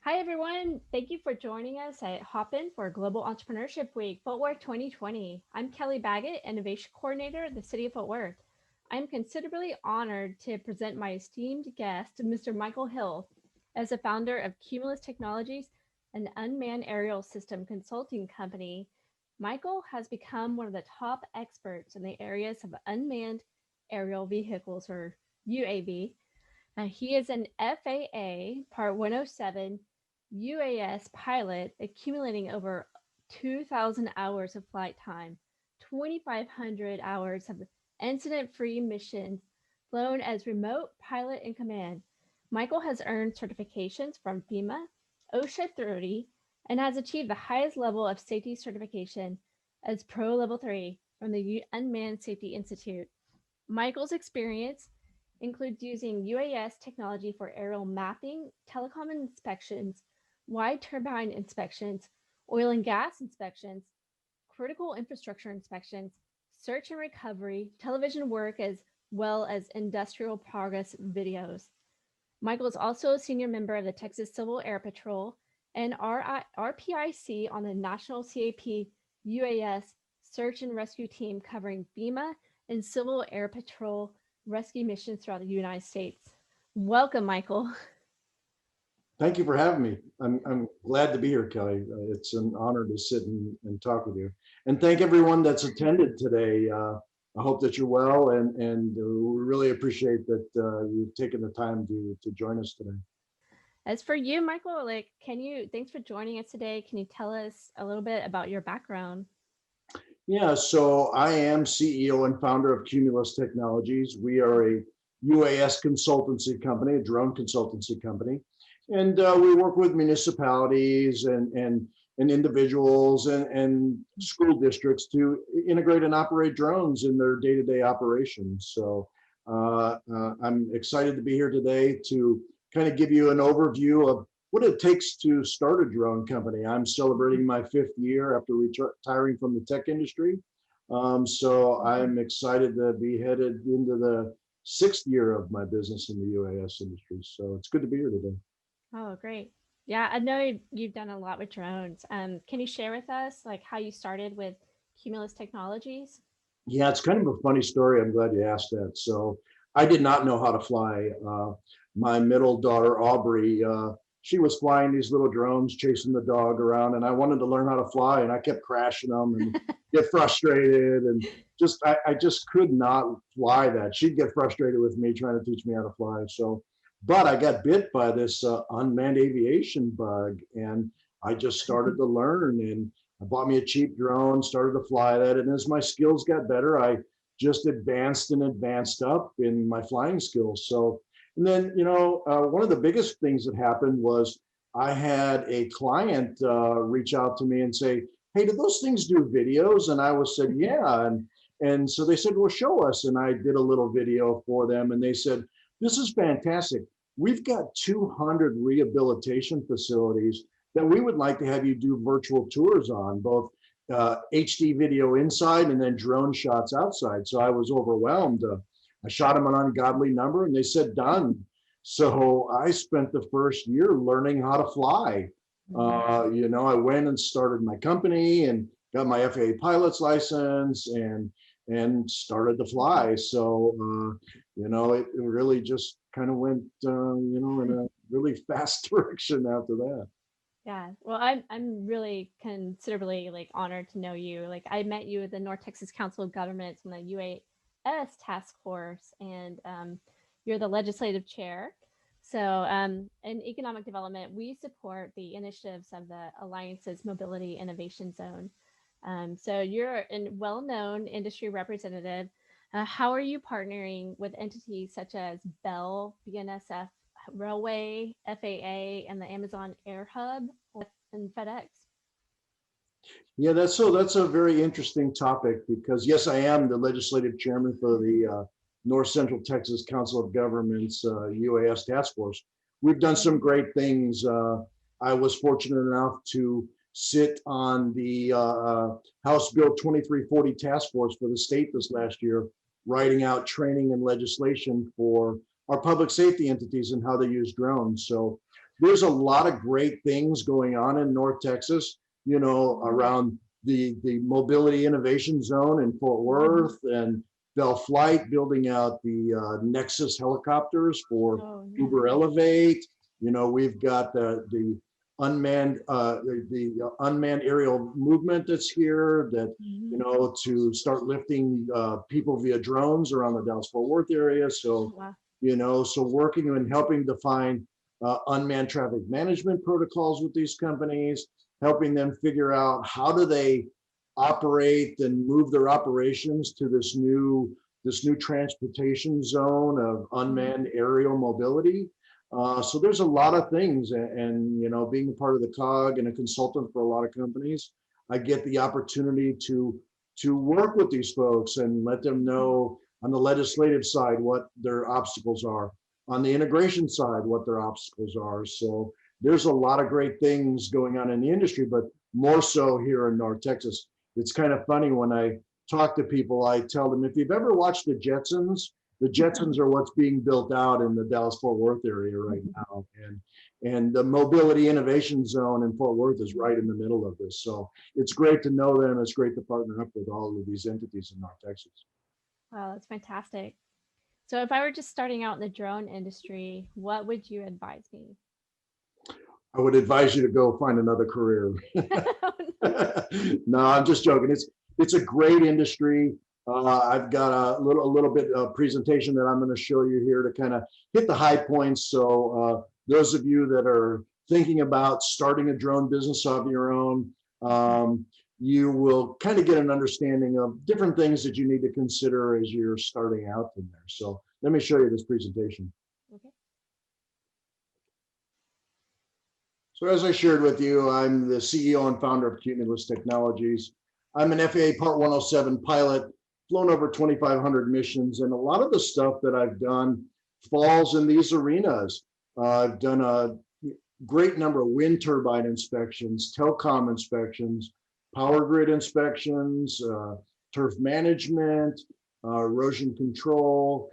Hi, everyone. Thank you for joining us at Hopin for Global Entrepreneurship Week, Fort Worth 2020. I'm Kelly Baggett, Innovation Coordinator at the City of Fort Worth. I'm considerably honored to present my esteemed guest, Mr. Michael Hill, as the founder of Cumulus Technologies, an unmanned aerial system consulting company. Michael has become one of the top experts in the areas of unmanned aerial vehicles, or UAV. He is an FAA Part 107 UAS pilot, accumulating over 2,000 hours of flight time, 2,500 hours of incident-free missions, flown as remote pilot in command. Michael has earned certifications from FEMA, OSHA 30, and has achieved the highest level of safety certification as Pro Level 3 from the Unmanned Safety Institute. Michael's experience includes using UAS technology for aerial mapping, telecom inspections, wide turbine inspections, oil and gas inspections, critical infrastructure inspections, search and recovery, television work, as well as industrial progress videos. Michael is also a senior member of the Texas Civil Air Patrol and RPIC on the National CAP UAS search and rescue team covering FEMA and Civil Air Patrol rescue missions throughout the United States. Welcome, Michael. Thank you for having me. I'm glad to be here, Kelly. It's an honor to sit and talk with you. And thank everyone that's attended today. I hope that you're well, and we really appreciate that you've taken the time to join us today. As for you, Michael, thanks for joining us today. Can you tell us a little bit about your background? Yeah, so I am CEO and founder of Cumulus Technologies. We are a UAS consultancy company, a drone consultancy company. And we work with municipalities and individuals and school districts to integrate and operate drones in their day-to-day operations. So I'm excited to be here today to kind of give you an overview of what it takes to start a drone company. I'm celebrating my 5th year after retiring from the tech industry. So I'm excited to be headed into the 6th year of my business in the UAS industry. So it's good to be here today. Oh, great. Yeah, I know you've done a lot with drones. Can you share with us like how you started with Cumulus Technologies? Yeah, it's kind of a funny story. I'm glad you asked that. So I did not know how to fly. My middle daughter, Aubrey, she was flying these little drones, chasing the dog around, and I wanted to learn how to fly, and I kept crashing them and get frustrated, and I just could not fly that. She'd get frustrated with me trying to teach me how to fly. So, but I got bit by this unmanned aviation bug, and I just started to learn, and I bought me a cheap drone, started to fly that, and as my skills got better, I just advanced and advanced up in my flying skills. So, and then, one of the biggest things that happened was I had a client reach out to me and say, "Hey, do those things do videos?" And I was said, "Yeah." And so they said, "Well, show us." And I did a little video for them, and they said, "This is fantastic. We've got 200 rehabilitation facilities that we would like to have you do virtual tours on, both HD video inside and then drone shots outside." So I was overwhelmed. I shot them an ungodly number and they said done. So I spent the first year learning how to fly. I went and started my company and got my FAA pilot's license and started to fly. So it really just kind of went in a really fast direction after that. Yeah, well, I'm really considerably like honored to know you. Like I met you at the North Texas Council of Governments on the UAS task force, and you're the legislative chair. So, in economic development, we support the initiatives of the Alliance's Mobility Innovation Zone. So you're a well-known industry representative. How are you partnering with entities such as Bell, BNSF, Railway, FAA, and the Amazon Air Hub and FedEx? Yeah, that's a very interesting topic because yes, I am the legislative chairman for the North Central Texas Council of Governments UAS task force. We've done some great things. I was fortunate enough to sit on the House Bill 2340 task force for the state this last year, writing out training and legislation for our public safety entities and how they use drones. So there's a lot of great things going on in North Texas, you know, around the mobility innovation zone in Fort Worth, and Bell Flight building out the Nexus helicopters for Oh, Uber nice. Elevate. You know, we've got the the unmanned aerial movement that's here, that, you Mhm. know, to start lifting people via drones around the Dallas-Fort Worth area. So, Wow. you know, so working and helping define unmanned traffic management protocols with these companies, helping them figure out how do they operate and move their operations to this new transportation zone of Mhm. unmanned aerial mobility. So there's a lot of things, and you know, being a part of the COG and a consultant for a lot of companies, I get the opportunity to work with these folks and let them know on the legislative side what their obstacles are, on the integration side what their obstacles are. So there's a lot of great things going on in the industry, but more so here in North Texas. It's kind of funny when I talk to people, I tell them, if you've ever watched the Jetsons are what's being built out in the Dallas-Fort Worth area right now. And the mobility innovation zone in Fort Worth is right in the middle of this. So it's great to know them. It's great to partner up with all of these entities in North Texas. Wow, that's fantastic. So if I were just starting out in the drone industry, what would you advise me? I would advise you to go find another career. Oh, no. No, I'm just joking. It's a great industry. I've got a little bit of presentation that I'm going to show you here to kind of hit the high points. So those of you that are thinking about starting a drone business of your own, you will kind of get an understanding of different things that you need to consider as you're starting out in there. So let me show you this presentation. Okay. So as I shared with you, I'm the CEO and founder of Cumulus Technologies. I'm an FAA Part 107 pilot, flown over 2,500 missions, and a lot of the stuff that I've done falls in these arenas. I've done a great number of wind turbine inspections, telecom inspections, power grid inspections, turf management, erosion control,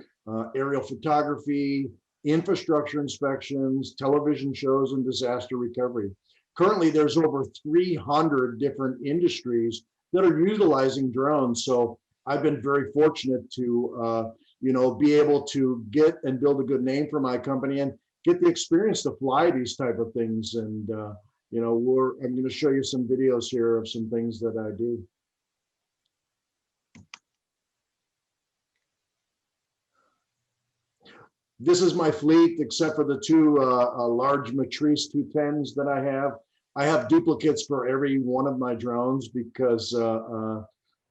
aerial photography, infrastructure inspections, television shows, and disaster recovery. Currently, there's over 300 different industries that are utilizing drones. So I've been very fortunate to, you know, be able to get and build a good name for my company and get the experience to fly these type of things. And, you know, I'm going to show you some videos here of some things that I do. This is my fleet, except for the two large Matrice 210s that I have. I have duplicates for every one of my drones because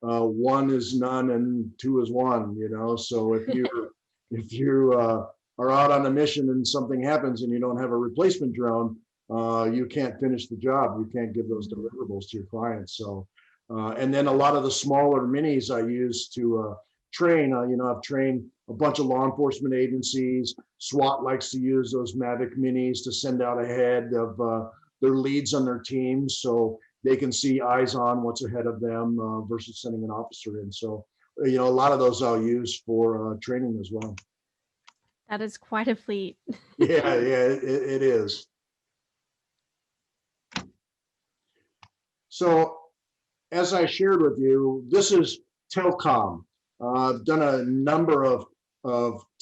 one is none and two is one. You know, so if you are out on a mission and something happens and you don't have a replacement drone, you can't finish the job. You can't give those deliverables to your clients. So, and then a lot of the smaller minis I use to train. You know, I've trained a bunch of law enforcement agencies. SWAT likes to use those Mavic minis to send out ahead of their leads on their teams, so they can see eyes on what's ahead of them versus sending an officer in. So, you know, a lot of those I'll use for training as well. That is quite a fleet. Yeah, it is. So as I shared with you, this is telecom. I've done a number of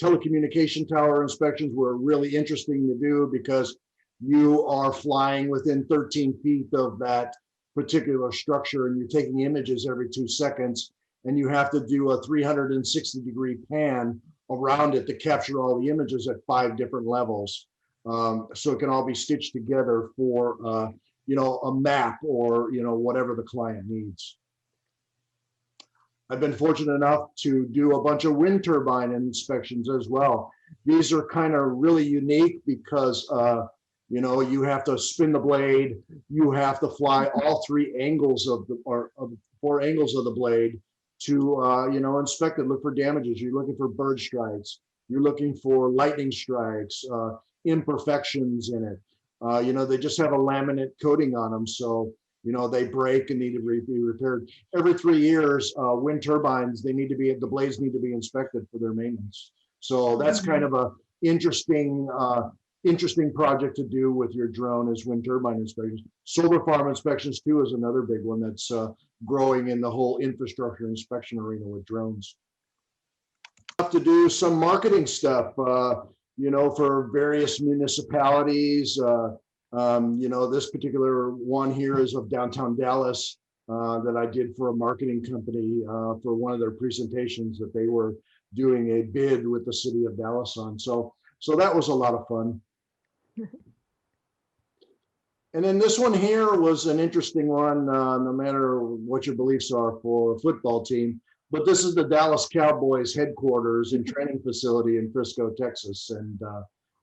telecommunication tower inspections were really interesting to do because you are flying within 13 feet of that particular structure and you're taking images every 2 seconds, and you have to do a 360-degree pan around it to capture all the images at 5 different levels. So it can all be stitched together for you know, a map or, you know, whatever the client needs. I've been fortunate enough to do a bunch of wind turbine inspections as well. These are kind of really unique because, you know, you have to spin the blade, you have to fly all 3 angles of the, or of 4 angles of the blade to, you know, inspect it, look for damages. You're looking for bird strikes, you're looking for lightning strikes, imperfections in it. You know, they just have a laminate coating on them. So, you know, they break and need to be repaired. Every 3 years, wind turbines, the blades need to be inspected for their maintenance. So that's kind of a interesting interesting project to do with your drone is wind turbine inspections. Solar farm inspections too is another big one that's growing in the whole infrastructure inspection arena with drones. Have to do some marketing stuff, for various municipalities. This particular one here is of downtown Dallas that I did for a marketing company for one of their presentations that they were doing a bid with the city of Dallas on. So that was a lot of fun. And then this one here was an interesting one, no matter what your beliefs are for a football team. But this is the Dallas Cowboys headquarters and training facility in Frisco, Texas. And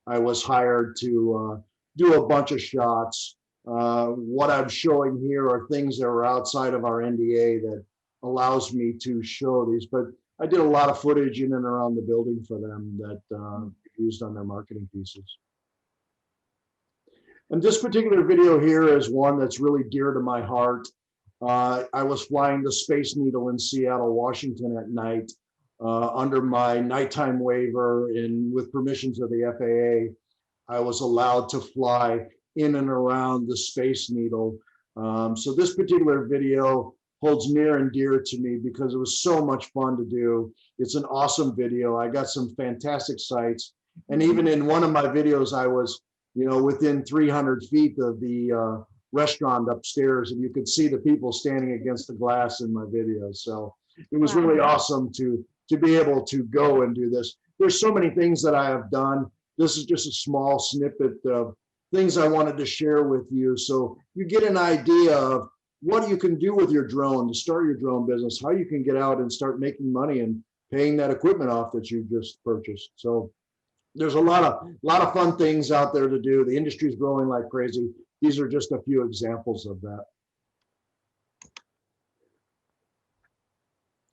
I was hired to do a bunch of shots. What I'm showing here are things that are outside of our NDA that allows me to show these. But I did a lot of footage in and around the building for them that used on their marketing pieces. And this particular video here is one that's really dear to my heart. I was flying the Space Needle in Seattle, Washington at night under my nighttime waiver, and with permissions of the FAA, I was allowed to fly in and around the Space Needle. So this particular video holds near and dear to me because it was so much fun to do. It's an awesome video. I got some fantastic sights. And even in one of my videos, I was within 300 feet of the restaurant upstairs, and you could see the people standing against the glass in my video. So it was really awesome to be able to go and do this. There's so many things that I have done. This is just a small snippet of things I wanted to share with you, so you get an idea of what you can do with your drone to start your drone business, how you can get out and start making money and paying that equipment off that you just purchased. So there's a lot of fun things out there to do. The industry's growing like crazy. These are just a few examples of that.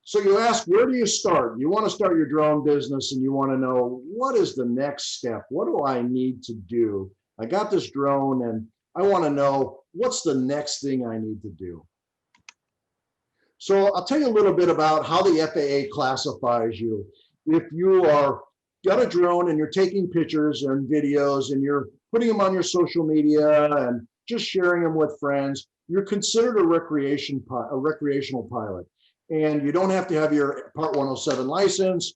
So you ask, where do you start? You want to start your drone business and you want to know, what is the next step? What do I need to do? I got this drone and I want to know, what's the next thing I need to do? So I'll tell you a little bit about how the FAA classifies you. If you are got a drone and you're taking pictures and videos and you're putting them on your social media and just sharing them with friends, you're considered a recreational pilot. And you don't have to have your Part 107 license.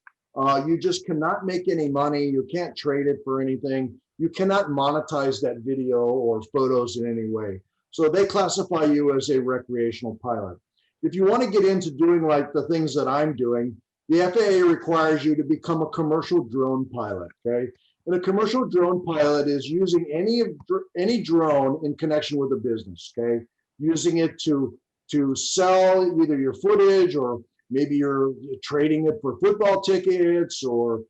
You just cannot make any money. You can't trade it for anything. You cannot monetize that video or photos in any way. So they classify you as a recreational pilot. If you want to get into doing like the things that I'm doing, the FAA requires you to become a commercial drone pilot, okay? And a commercial drone pilot is using any drone in connection with a business, okay? Using it to sell either your footage, or maybe you're trading it for football tickets, or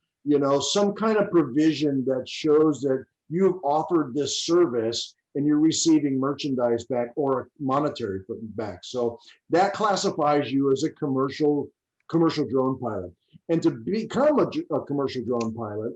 some kind of provision that shows that you've offered this service and you're receiving merchandise back or monetary back. So that classifies you as a commercial drone pilot. And to become a commercial drone pilot,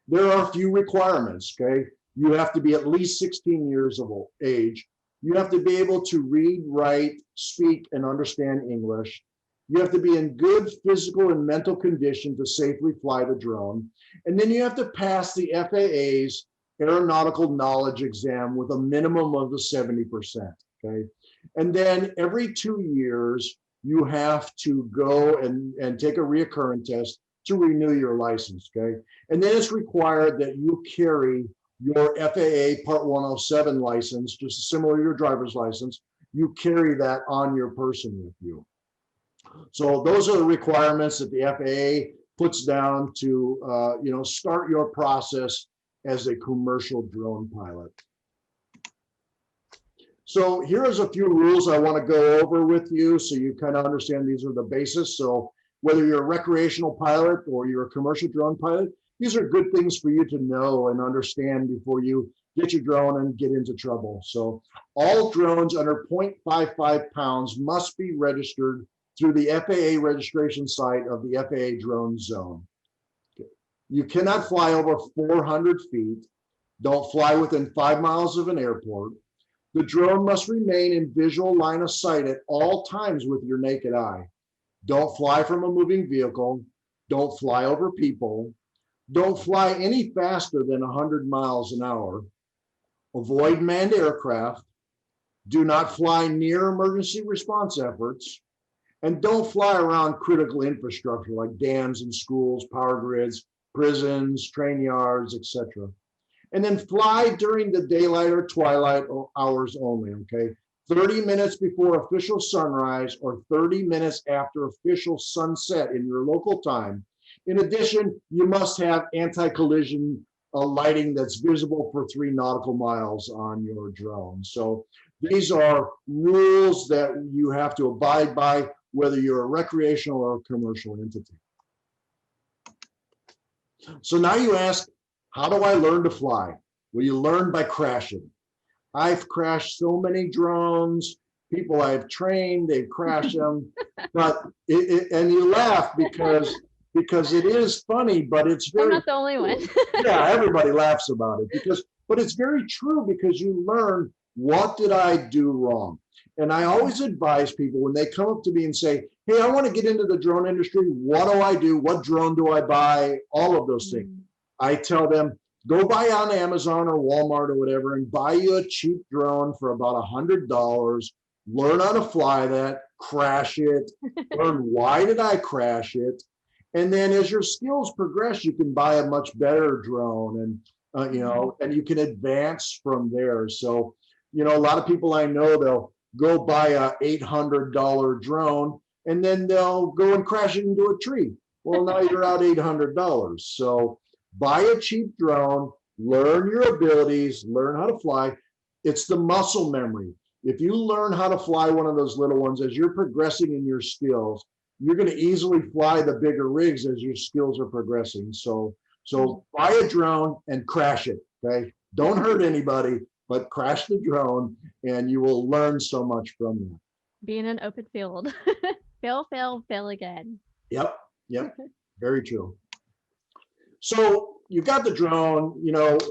there are a few requirements, okay? You have to be at least 16 years of age. You have to be able to read, write, speak, and understand English. You have to be in good physical and mental condition to safely fly the drone. And then you have to pass the FAA's aeronautical knowledge exam with a minimum of the 70%, okay? And then every 2 years, you have to go and take a reoccurring test to renew your license, okay? And then it's required that you carry your FAA Part 107 license, just similar to your driver's license. You carry that on your person with you. So those are the requirements that the FAA puts down to start your process as a commercial drone pilot. So here's a few rules I want to go over with you so you kind of understand these are the basis. So whether you're a recreational pilot or you're a commercial drone pilot, these are good things for you to know and understand before you get your drone and get into trouble. So all drones under 0.55 pounds must be registered through the FAA registration site of the FAA drone zone. You cannot fly over 400 feet. Don't fly within 5 miles of an airport. The drone must remain in visual line of sight at all times with your naked eye. Don't fly from a moving vehicle. Don't fly over people. Don't fly any faster than 100 miles an hour. Avoid manned aircraft. Do not fly near emergency response efforts. And don't fly around critical infrastructure like dams and schools, power grids, prisons, train yards, etc. And then fly during the daylight or twilight hours only, okay? 30 minutes before official sunrise or 30 minutes after official sunset in your local time. In addition, you must have anti-collision lighting that's visible for 3 nautical miles on your drone. So these are rules that you have to abide by, whether you're a recreational or a commercial entity. So now you ask, how do I learn to fly? Well, you learn by crashing. I've crashed so many drones. People I've trained, they've crashed them. But and you laugh because it is funny, but it's very. I'm not the only one. Yeah, everybody laughs about it but it's very true, because you learn, what did I do wrong? And I always advise people when they come up to me and say, hey, I want to get into the drone industry. What do I do? What drone do I buy? All of those things. I tell them, go buy on Amazon or Walmart or whatever and buy you a cheap drone for about $100. Learn how to fly that, crash it, learn why did I crash it. And then as your skills progress, you can buy a much better drone, and and you can advance from there. So, a lot of people I know, they'll go buy a $800 drone and then they'll go and crash it into a tree. Well, now you're out $800. So buy a cheap drone, learn your abilities, learn how to fly. It's the muscle memory. If you learn how to fly one of those little ones, as you're progressing in your skills, you're going to easily fly the bigger rigs as your skills are progressing. So buy a drone and crash it, okay? Don't hurt anybody, but crash the drone and you will learn so much from that. Be in an open field. Fail, fail, fail again. Yep, very true. So you got the drone,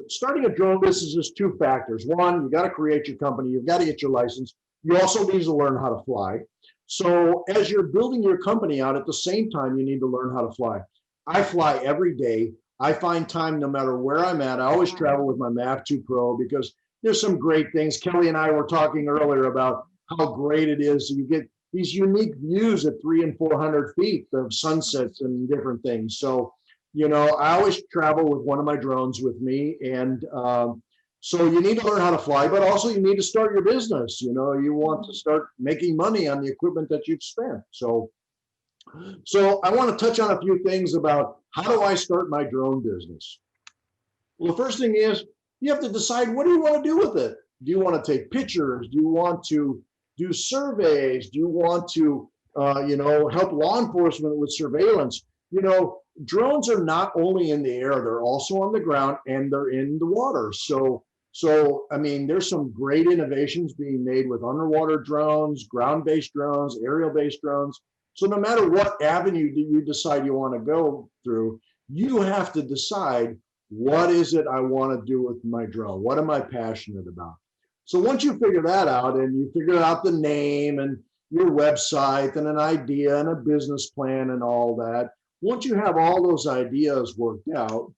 starting a drone business is 2 factors. One, you got to create your company. You've got to get your license. You also need to learn how to fly. So as you're building your company out, at the same time, you need to learn how to fly. I fly every day. I find time no matter where I'm at. I always travel with my MAV2 Pro because there's some great things. Kelly and I were talking earlier about how great it is. You get these unique views at 300 and 400 feet of sunsets and different things. So, I always travel with one of my drones with me. And so you need to learn how to fly, but also you need to start your business. You want to start making money on the equipment that you've spent. So I want to touch on a few things about how do I start my drone business? Well, the first thing is you have to decide, what do you want to do with it? Do you want to take pictures? Do you want to do surveys? Do you want to, help law enforcement with surveillance? Drones are not only in the air, they're also on the ground and they're in the water. So, I mean, there's some great innovations being made with underwater drones, ground-based drones, aerial-based drones. So no matter what avenue you decide you want to go through, you have to decide, what is it I want to do with my drone? What am I passionate about? So once you figure that out and you figure out the name and your website and an idea and a business plan and all that, once you have all those ideas worked out,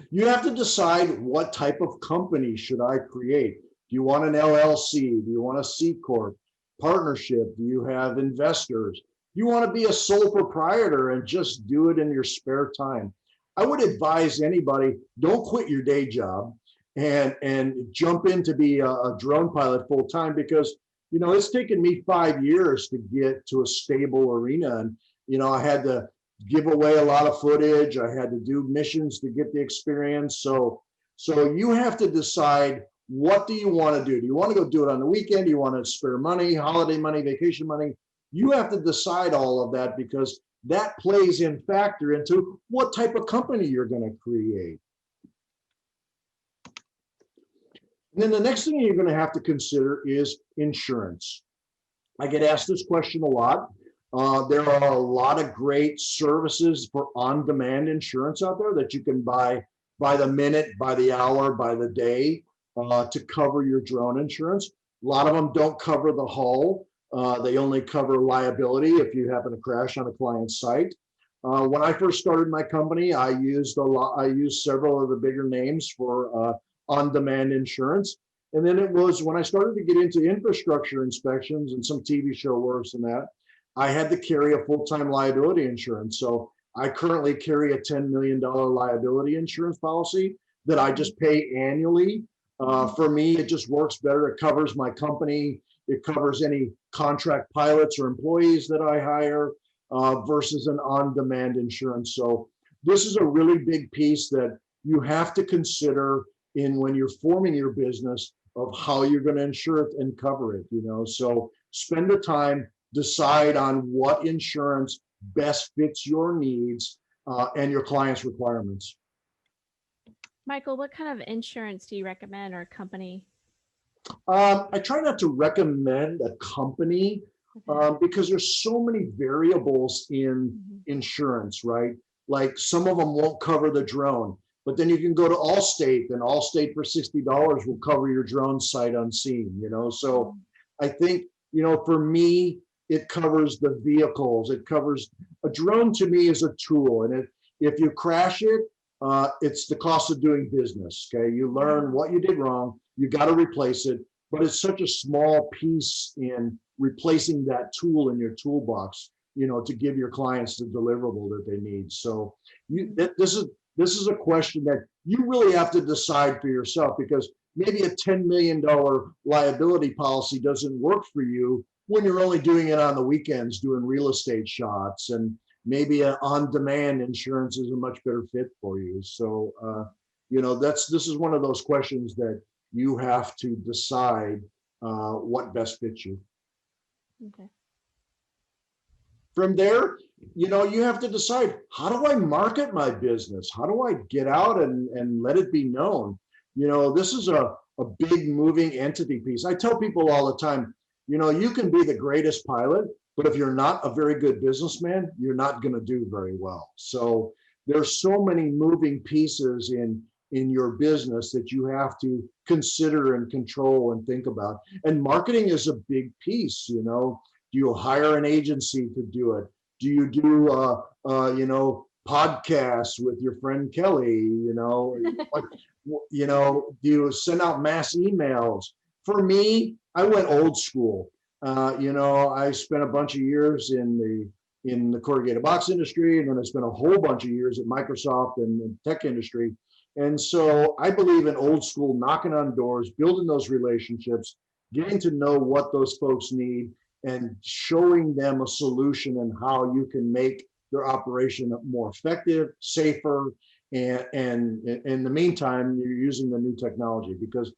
you have to decide, what type of company should I create? Do you want an LLC? Do you want a C Corp? Partnership? Do you have investors? You want to be a sole proprietor and just do it in your spare time? I would advise anybody, don't quit your day job and jump in to be a drone pilot full time, because it's taken me 5 years to get to a stable arena. And I had to give away a lot of footage. I had to do missions to get the experience. So you have to decide, what do you want to do? Do you want to go do it on the weekend? Do you want to spare money, holiday money, vacation money? You have to decide all of that, because that plays in factor into what type of company you're going to create. And then the next thing you're going to have to consider is insurance. I get asked this question a lot. There are a lot of great services for on-demand insurance out there that you can buy by the minute, by the hour, by the day to cover your drone insurance. A lot of them don't cover the hull. They only cover liability if you happen to crash on a client's site. When I first started my company, I used several of the bigger names for on-demand insurance. And then it was when I started to get into infrastructure inspections and some TV show works and that, I had to carry a full-time liability insurance. So I currently carry a $10 million liability insurance policy that I just pay annually. For me, it just works better. It covers my company. It covers any contract pilots or employees that I hire versus an on-demand insurance. So this is a really big piece that you have to consider in when you're forming your business of how you're going to insure it and cover it, you know. So spend the time, decide on what insurance best fits your needs and your client's requirements. Michael, what kind of insurance do you recommend or company? I try not to recommend a company because there's so many variables in insurance, right? Like some of them won't cover the drone, but then you can go to Allstate, and Allstate for $60 will cover your drone sight unseen, you know? So I think, you know, for me, it covers the vehicles. It covers a drone. To me, is a tool, and if you crash it, it's the cost of doing business. Okay, you learn what you did wrong. You got to replace it, but it's such a small piece in replacing that tool in your toolbox, you know, to give your clients the deliverable that they need. So this is a question that you really have to decide for yourself, because maybe a $10 million liability policy doesn't work for you when you're only doing it on the weekends, doing real estate shots, and maybe an on-demand insurance is a much better fit for you. So, you know, this is one of those questions that you have to decide what best fits you. Okay. From there, you know, you have to decide, how do I market my business? How do I get out and let it be known? You know, this is a big moving entity piece. I tell people all the time, you know, you can be the greatest pilot, but if you're not a very good businessman, you're not going to do very well. So there's so many moving pieces in your business that you have to consider and control and think about. And marketing is a big piece, you know. Do you hire an agency to do it? Do you do, you know, podcasts with your friend Kelly? You know, you know, do you send out mass emails? For me, I went old school. You know, I spent a bunch of years in the corrugated box industry, and then I spent a whole bunch of years at Microsoft and the tech industry. And so I believe in old school, knocking on doors, building those relationships, getting to know what those folks need, and showing them a solution and how you can make their operation more effective, safer, and in the meantime, you're using the new technology, because,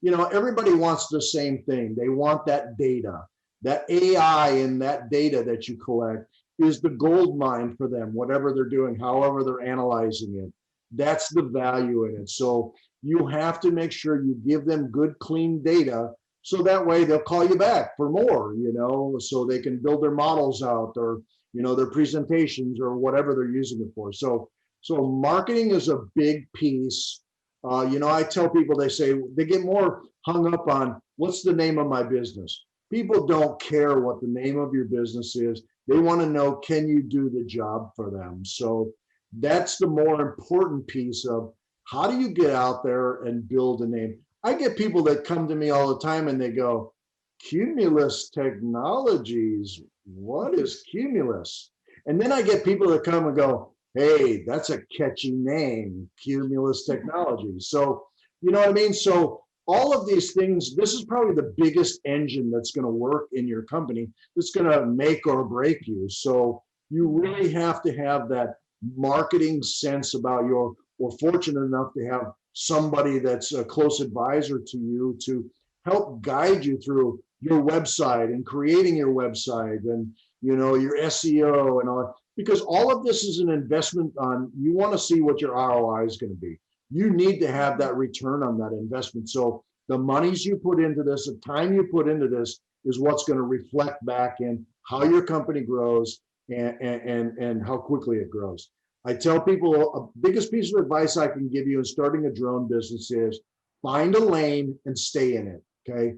you know, everybody wants the same thing. They want that data. That AI and that data that you collect is the gold mine for them, whatever they're doing, however they're analyzing it. That's the value in it. So you have to make sure you give them good, clean data, so that way they'll call you back for more, you know, so they can build their models out, or, you know, their presentations or whatever they're using it for. So marketing is a big piece. You know, I tell people, they say they get more hung up on what's the name of my business. People don't care what the name of your business is. They want to know, can you do the job for them? So that's the more important piece of how do you get out there and build a name. I get people that come to me all the time and they go, Cumulus Technologies, what is Cumulus? And then I get people that come and go, hey, that's a catchy name, Cumulus Technologies. So, you know what I mean? So all of these things, this is probably the biggest engine that's going to work in your company, that's going to make or break you. So you really have to have that marketing sense about your, or fortunate enough to have somebody that's a close advisor to you to help guide you through your website and creating your website, and, you know, your SEO and all, because all of this is an investment on, you want to see what your ROI is going to be. You need to have that return on that investment. So the monies you put into this, the time you put into this, is what's going to reflect back in how your company grows and how quickly it grows. I tell people, a biggest piece of advice I can give you in starting a drone business is find a lane and stay in it, okay?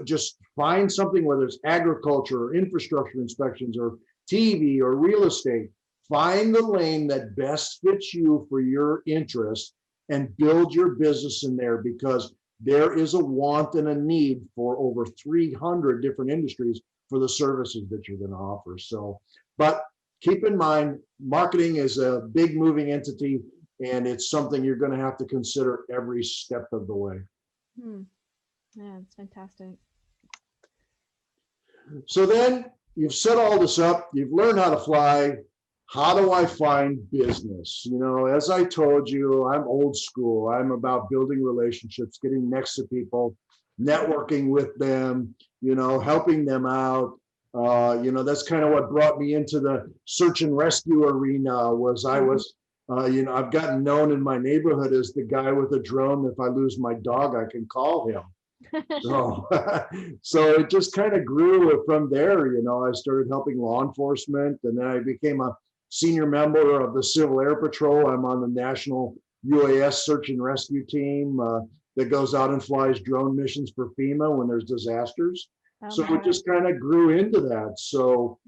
Just find something, whether it's agriculture or infrastructure inspections or TV or real estate. Find the lane that best fits you for your interest and build your business in there, because there is a want and a need for over 300 different industries for the services that you're going to offer. So, but keep in mind, marketing is a big moving entity, and it's something you're going to have to consider every step of the way. Yeah, it's fantastic. So then you've set all this up, you've learned how to fly. How do I find business? You know, as I told you, I'm old school. I'm about building relationships, getting next to people, networking with them, you know, helping them out. That's kind of what brought me into the search and rescue arena. Was I was, I've gotten known in my neighborhood as the guy with a drone. If I lose my dog, I can call him. So, so it just kind of grew from there. You know, I started helping law enforcement, and then I became a senior member of the Civil Air Patrol. I'm on the National UAS Search and Rescue Team that goes out and flies drone missions for FEMA when there's disasters. So it just kind of grew into that. So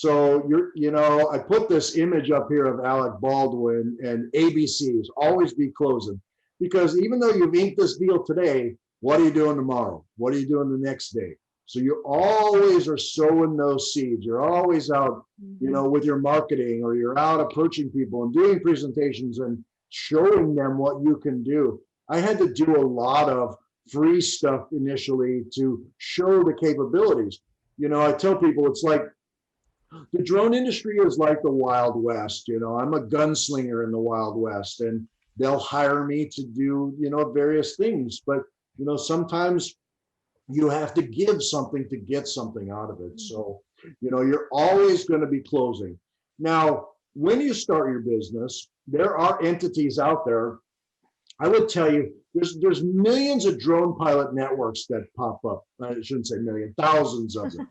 I put this image up here of Alec Baldwin and ABCs, always be closing, because even though you've inked this deal today, what are you doing tomorrow? What are you doing the next day? So you always are sowing those seeds. You're always out, with your marketing, or you're out approaching people and doing presentations and showing them what you can do. I had to do a lot of free stuff initially to show the capabilities. You know, I tell people it's like the drone industry is like the Wild West. You know, I'm a gunslinger in the Wild West, and they'll hire me to do, various things. But, sometimes you have to give something to get something out of it. So, you're always going to be closing. Now, when you start your business, there are entities out there. I would tell you, there's millions of drone pilot networks that pop up. I shouldn't say million, thousands of them.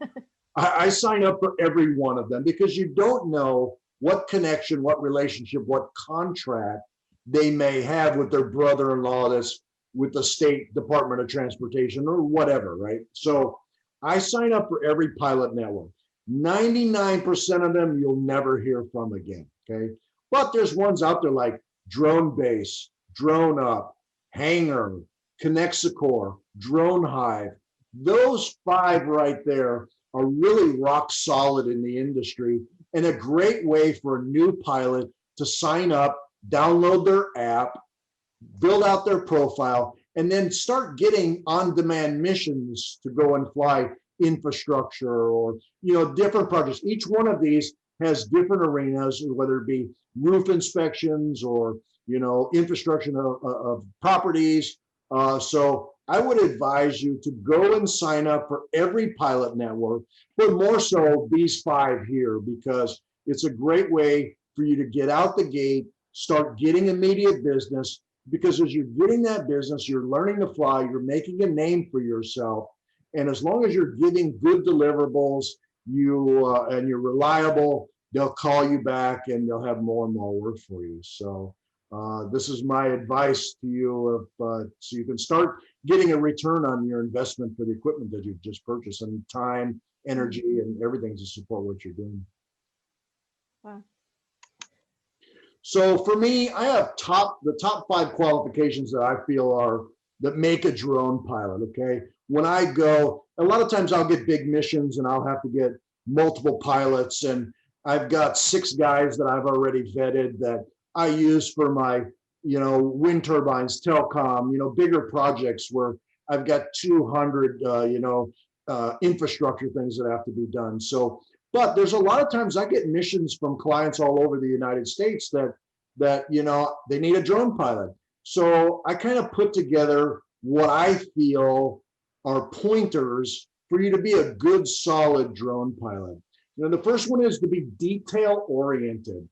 I sign up for every one of them, because you don't know what connection, what relationship, what contract they may have with their brother-in-law that's with the state Department of Transportation or whatever, right? So I sign up for every pilot network. 99% of them you'll never hear from again, okay? But there's ones out there like Drone Base, Drone Up, Hanger, Connexicor, Drone Hive. Those 5 right there are really rock solid in the industry, and a great way for a new pilot to sign up, download their app, build out their profile, and then start getting on-demand missions to go and fly infrastructure or, different projects. Each one of these has different arenas, whether it be roof inspections or, infrastructure of properties. So I would advise you to go and sign up for every pilot network, but more so these 5 here, because it's a great way for you to get out the gate, start getting immediate business, because as you're getting that business, you're learning to fly, you're making a name for yourself. And as long as you're giving good deliverables, and you're reliable, they'll call you back and they'll have more and more work for you. So this is my advice to you, so you can start getting a return on your investment for the equipment that you've just purchased, and time, energy, and everything to support what you're doing. Wow. So for me, I have the top 5 qualifications that I feel that make a drone pilot. Okay, when I go, a lot of times I'll get big missions and I'll have to get multiple pilots, and I've got 6 guys that I've already vetted that I use for my, wind turbines, telecom, bigger projects where I've got 200, infrastructure things that have to be done. So, but there's a lot of times I get missions from clients all over the United States that they need a drone pilot. So I kind of put together what I feel are pointers for you to be a good, solid drone pilot. The first one is to be detail oriented.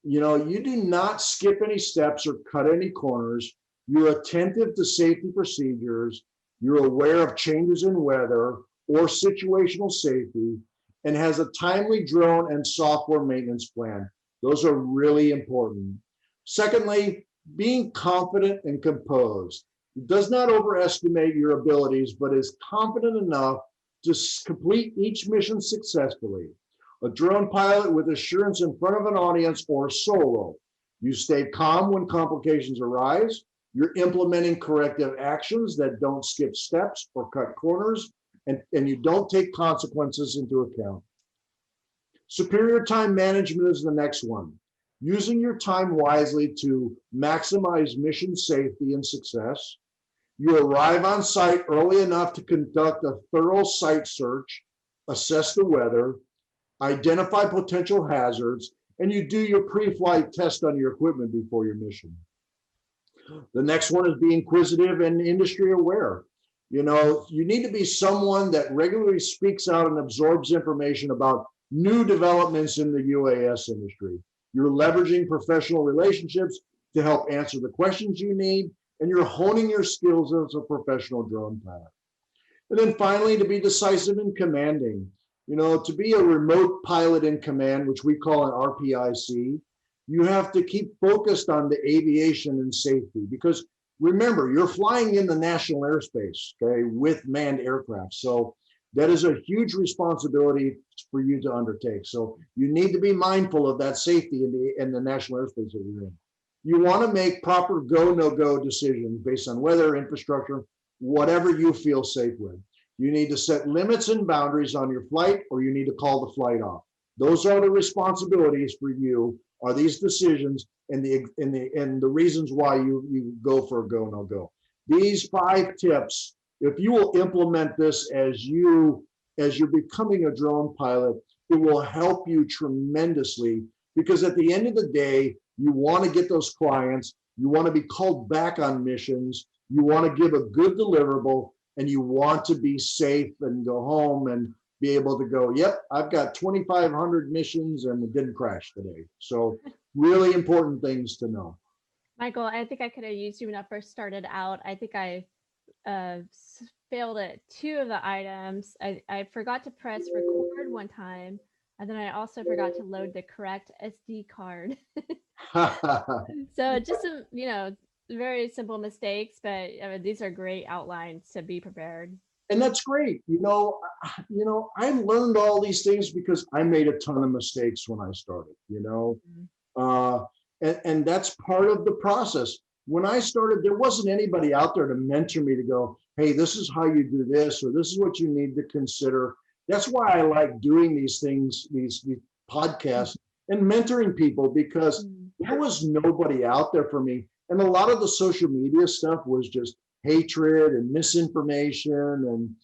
You do not skip any steps or cut any corners. You're attentive to safety procedures. You're aware of changes in weather or situational safety, and has a timely drone and software maintenance plan. Those are really important. Secondly, being confident and composed. It does not overestimate your abilities, but is confident enough to complete each mission successfully. A drone pilot with assurance in front of an audience or solo. You stay calm when complications arise. You're implementing corrective actions that don't skip steps or cut corners, and you don't take consequences into account. Superior time management is the next one. Using your time wisely to maximize mission safety and success. You arrive on site early enough to conduct a thorough site search, assess the weather, identify potential hazards, and you do your pre-flight test on your equipment before your mission. The next one is be inquisitive and industry aware. You know, you need to be someone that regularly speaks out and absorbs information about new developments in the UAS industry. You're leveraging professional relationships to help answer the questions you need, and you're honing your skills as a professional drone pilot. And then finally, to be decisive and commanding. You know, to be a remote pilot in command, which we call an RPIC, you have to keep focused on the aviation and safety, because remember, you're flying in the national airspace, okay, with manned aircraft. So that is a huge responsibility for you to undertake. So you need to be mindful of that safety in the national airspace that you're in. You want to make proper go, no-go decisions based on weather, infrastructure, whatever you feel safe with. You need to set limits and boundaries on your flight, or you need to call the flight off. Those are the responsibilities for you, are these decisions and the reasons why you go for a go, no go. These 5 tips, if you will implement this as you're becoming a drone pilot, it will help you tremendously, because at the end of the day, you want to get those clients, you want to be called back on missions, you want to give a good deliverable, and you want to be safe and go home and be able to go, yep, I've got 2,500 missions and it didn't crash today. So really important things to know. Michael, I think I could have used you when I first started out. I think I failed at 2 of the items. I forgot to press record one time, and then I also forgot to load the correct SD card. So just some, very simple mistakes, but I mean, these are great outlines to be prepared. And that's great. I learned all these things because I made a ton of mistakes when I started, and that's part of the process. When I started, there wasn't anybody out there to mentor me to go, hey, this is how you do this, or this is what you need to consider. That's why I like doing these things, these podcasts, and mentoring people, because there was nobody out there for me. And a lot of the social media stuff was just hatred and misinformation. And,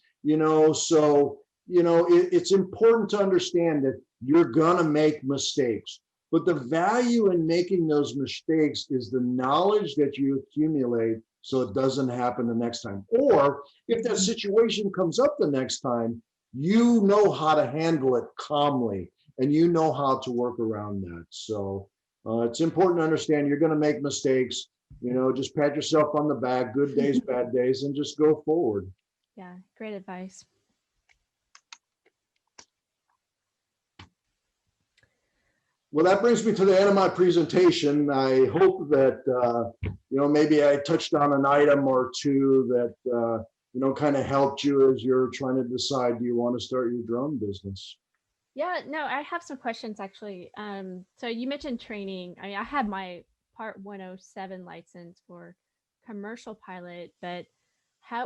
it's important to understand that you're gonna make mistakes. But the value in making those mistakes is the knowledge that you accumulate so it doesn't happen the next time. Or if that situation comes up the next time, you know how to handle it calmly and you know how to work around that. So it's important to understand you're going to make mistakes. Just pat yourself on the back, good days, bad days, and just go forward. Yeah, great advice. Well, that brings me to the end of my presentation. I hope that, maybe I touched on an item or two that, kind of helped you as you're trying to decide, do you want to start your drone business? Yeah, no, I have some questions actually. So you mentioned training. I mean, I have my Part 107 license for commercial pilot, but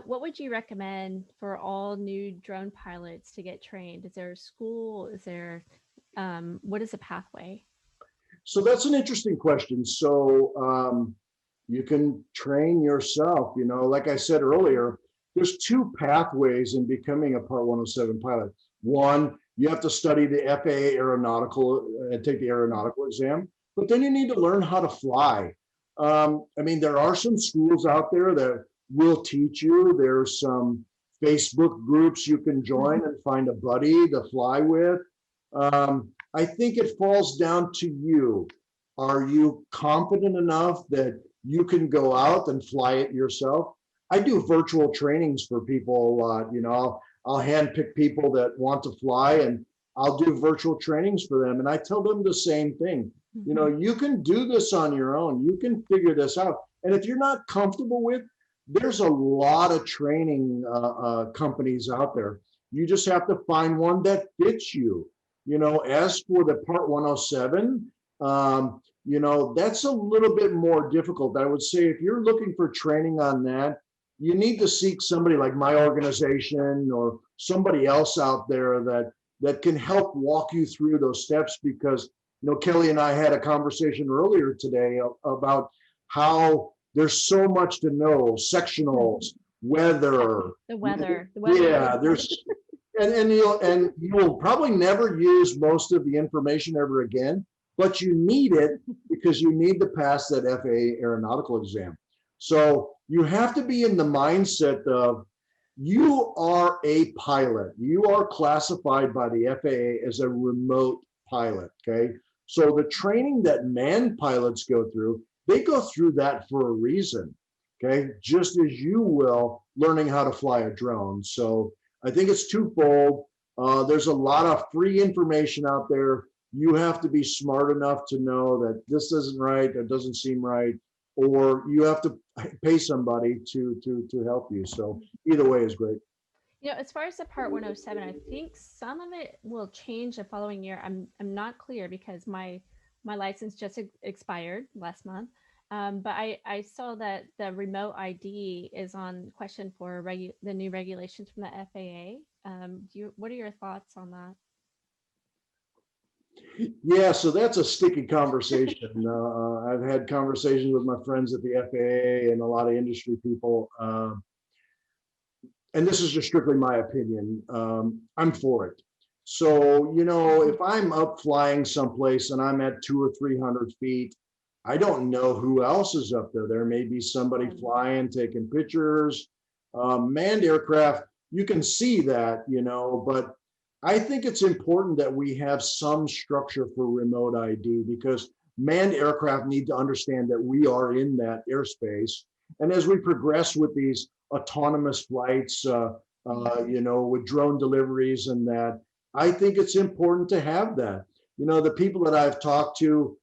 what would you recommend for all new drone pilots to get trained? Is there a school? Is there what is the pathway? So that's an interesting question. So you can train yourself. Like I said earlier, there's 2 pathways in becoming a Part 107 pilot. One, you have to study the FAA aeronautical and take the aeronautical exam, but then you need to learn how to fly. There are some schools out there that will teach you. There's some Facebook groups you can join and find a buddy to fly with. I think it falls down to you. Are you confident enough that you can go out and fly it yourself? I do virtual trainings for people a lot. I'll handpick people that want to fly and I'll do virtual trainings for them. And I tell them the same thing. You can do this on your own. You can figure this out. And if you're not comfortable with, there's a lot of training companies out there. You just have to find one that fits you. As for the Part 107, that's a little bit more difficult. I would say if you're looking for training on that, you need to seek somebody like my organization or somebody else out there that can help walk you through those steps, because Kelly and I had a conversation earlier today about how there's so much to know, sectionals, weather. The weather. Yeah, there's and you'll probably never use most of the information ever again, but you need it because you need to pass that FAA aeronautical exam. So you have to be in the mindset of you are a pilot. You are classified by the FAA as a remote pilot, okay? So the training that manned pilots go through, they go through that for a reason, okay? Just as you will learning how to fly a drone. So I think it's twofold. There's a lot of free information out there. You have to be smart enough to know that this isn't right, that doesn't seem right, or you have to pay somebody to help you. So either way is great. As far as the Part 107, I think some of it will change the following year. I'm not clear because my license just expired last month. But I saw that the remote ID is on question for the new regulations from the FAA. What are your thoughts on that? Yeah, so that's a sticky conversation. I've had conversations with my friends at the FAA and a lot of industry people. And this is just strictly my opinion. I'm for it. So, if I'm up flying someplace and I'm at 200 or 300 feet, I don't know who else is up there. There may be somebody flying, taking pictures. Manned aircraft, you can see that, but I think it's important that we have some structure for remote ID, because manned aircraft need to understand that we are in that airspace. And as we progress with these autonomous flights, with drone deliveries and that, I think it's important to have that. The people that I've talked to,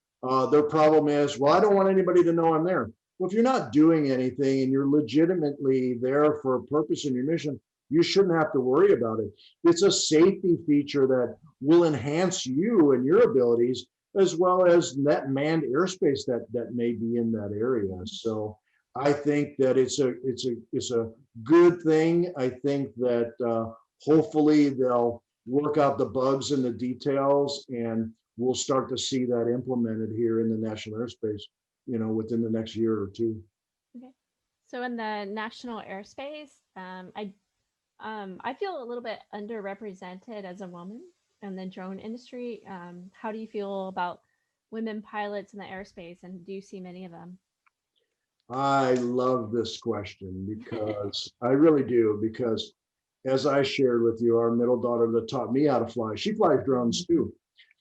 their problem is, well, I don't want anybody to know I'm there. Well, if you're not doing anything and you're legitimately there for a purpose in your mission, you shouldn't have to worry about it. It's a safety feature that will enhance you and your abilities, as well as that manned airspace that may be in that area. So I think that it's a good thing. I think that hopefully they'll work out the bugs and the details, and we'll start to see that implemented here in the national airspace, within the next year or two. Okay. So in the national airspace, I feel a little bit underrepresented as a woman in the drone industry. How do you feel about women pilots in the airspace, and do you see many of them? I love this question because I really do, because as I shared with you, our middle daughter that taught me how to fly, she flies drones too.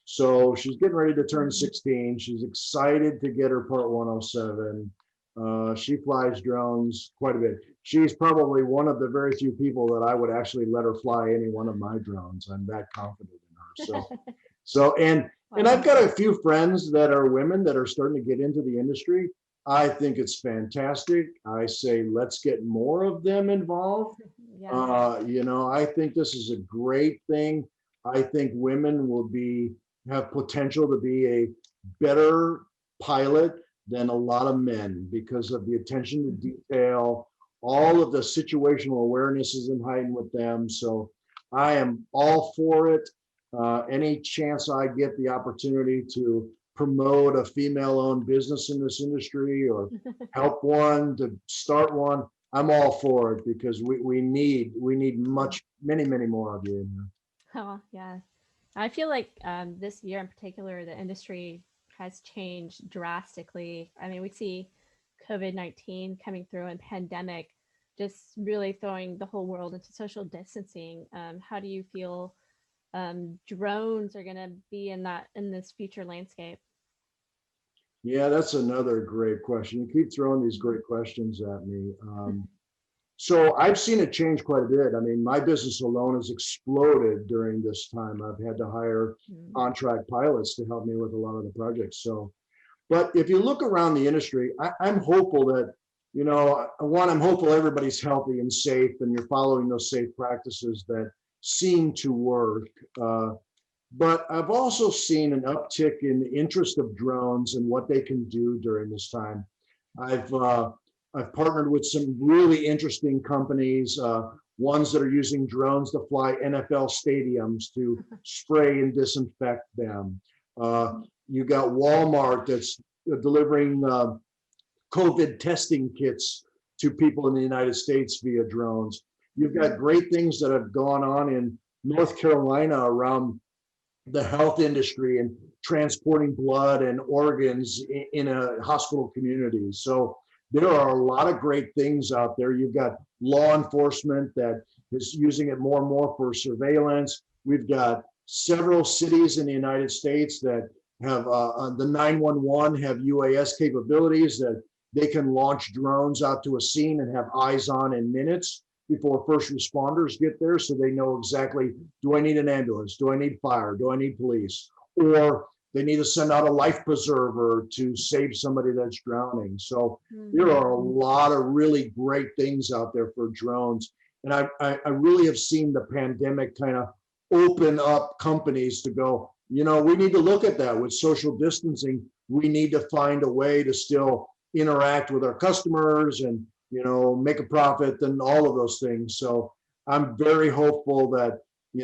So she's getting ready to turn 16. She's excited to get her Part 107. She flies drones quite a bit. She's probably one of the very few people that I would actually let her fly any one of my drones. I'm that confident in her. And I've got a few friends that are women that are starting to get into the industry. I think it's fantastic. I say, let's get more of them involved. Yeah. I think this is a great thing. I think women will have potential to be a better pilot than a lot of men, because of the attention to detail. All of the situational awareness is heightened with them. So I am all for it. Any chance I get the opportunity to promote a female-owned business in this industry or help one to start one, I'm all for it, because we need many more of you in here. Oh, yeah. I feel like this year in particular, the industry has changed drastically. I mean, we see COVID-19 coming through and pandemic just really throwing the whole world into social distancing. How do you feel drones are going to be in this future landscape? Yeah, that's another great question. You keep throwing these great questions at me. So I've seen it change quite a bit. I mean, my business alone has exploded during this time. I've had to hire contract pilots to help me with a lot of the projects. So, but if you look around the industry, I'm hopeful that, I'm hopeful everybody's healthy and safe and you're following those safe practices that seem to work. But I've also seen an uptick in the interest of drones and what they can do during this time. I've uh, I've partnered with some really interesting companies, ones that are using drones to fly NFL stadiums to spray and disinfect them. Uh, you got Walmart that's delivering COVID testing kits to people in the United States via drones. You've got great things that have gone on in North Carolina around the health industry and transporting blood and organs in a hospital community. So there are a lot of great things out there. You've got law enforcement that is using it more and more for surveillance. We've got several cities in the United States that have the 911 have UAS capabilities that they can launch drones out to a scene and have eyes on in minutes before first responders get there, so they know exactly, do I need an ambulance? Do I need fire? Do I need police? Or they need to send out a life preserver to save somebody that's drowning. So there are a lot of really great things out there for drones. And I really have seen the pandemic kind of open up companies to go, we need to look at that with social distancing. We need to find a way to still interact with our customers and make a profit and all of those things. So I'm very hopeful that,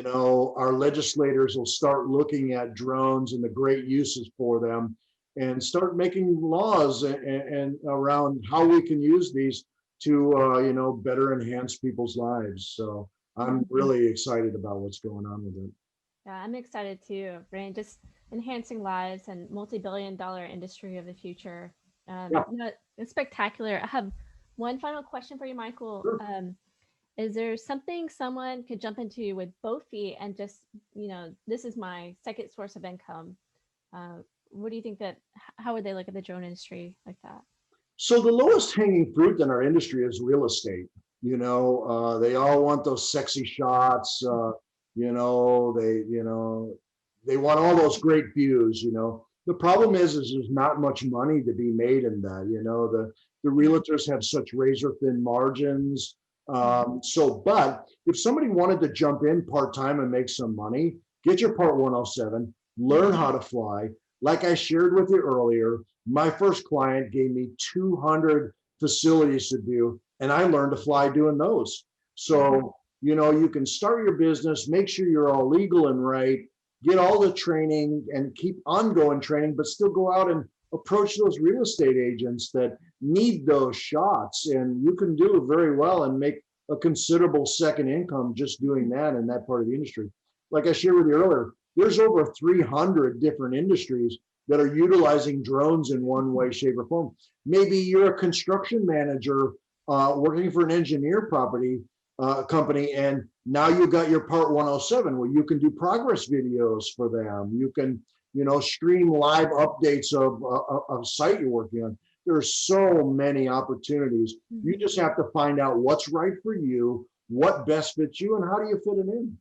our legislators will start looking at drones and the great uses for them and start making laws and around how we can use these to, better enhance people's lives. So I'm really excited about what's going on with it. Yeah, I'm excited too, Brian. Just enhancing lives and multi-billion-dollar industry of the future. Yeah, It's spectacular. I have one final question for you, Michael. sure. Is there something someone could jump into with both feet and just, this is my second source of income? Uh, what do you think how would they look at the drone industry like that? So the lowest hanging fruit in our industry is real estate. They all want those sexy shots. They want all those great views. The problem is there's not much money to be made in that. The realtors have such razor thin margins. But if somebody wanted to jump in part time and make some money, get your Part 107, learn how to fly. Like I shared with you earlier, my first client gave me 200 facilities to do, and I learned to fly doing those. So, you can start your business, make sure you're all legal and right, get all the training and keep ongoing training, but still go out and approach those real estate agents that need those shots. And you can do very well and make a considerable second income just doing that in that part of the industry. Like I shared with you earlier, there's over 300 different industries that are utilizing drones in one way, shape, or form. Maybe you're a construction manager working for an engineer property company, and now you got your Part 107 where you can do progress videos for them. You can, stream live updates of a site you're working on. There's so many opportunities. You just have to find out what's right for you, what best fits you, and how do you fit it in.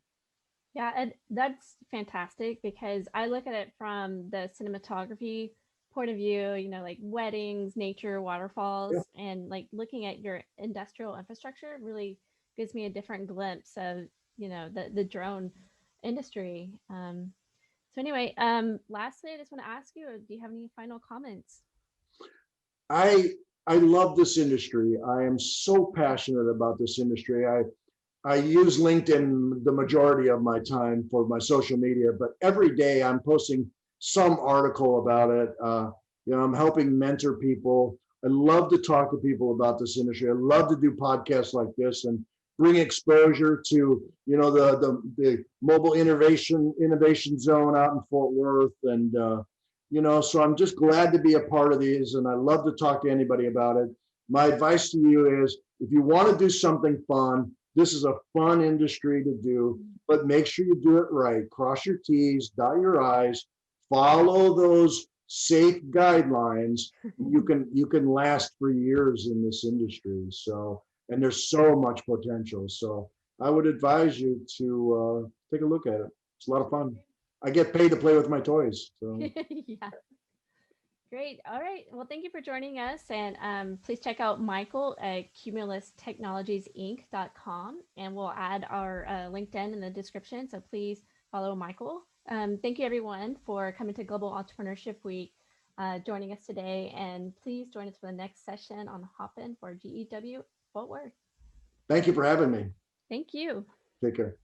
Yeah, and that's fantastic because I look at it from the cinematography point of view, like weddings, nature, Yeah. waterfalls, and like looking at your industrial infrastructure really gives me a different glimpse of, the drone industry. So anyway, lastly, I just want to ask you, do you have any final comments? I I love this industry. I am so passionate about this industry. I use LinkedIn the majority of my time for my social media, but every day I'm posting some article about it. I'm helping mentor people. I love to talk to people about this industry. I love to do podcasts like this and bring exposure to the mobile innovation zone out in Fort Worth, and so I'm just glad to be a part of these, and I love to talk to anybody about it. My advice to you is, if you want to do something fun, this is a fun industry to do, but make sure you do it right. Cross your T's, dot your I's, follow those safe guidelines. You can last for years in this industry. So, and there's so much potential. So I would advise you to take a look at it. It's a lot of fun. I get paid to play with my toys. So Yeah. Great. All right. Well, thank you for joining us. And please check out Michael at cumulustechnologiesinc.com. And we'll add our LinkedIn in the description. So please follow Michael. Thank you, everyone, for coming to Global Entrepreneurship Week, joining us today. And please join us for the next session on Hopin for GEW Fort Worth. Thank you for having me. Thank you. Take care.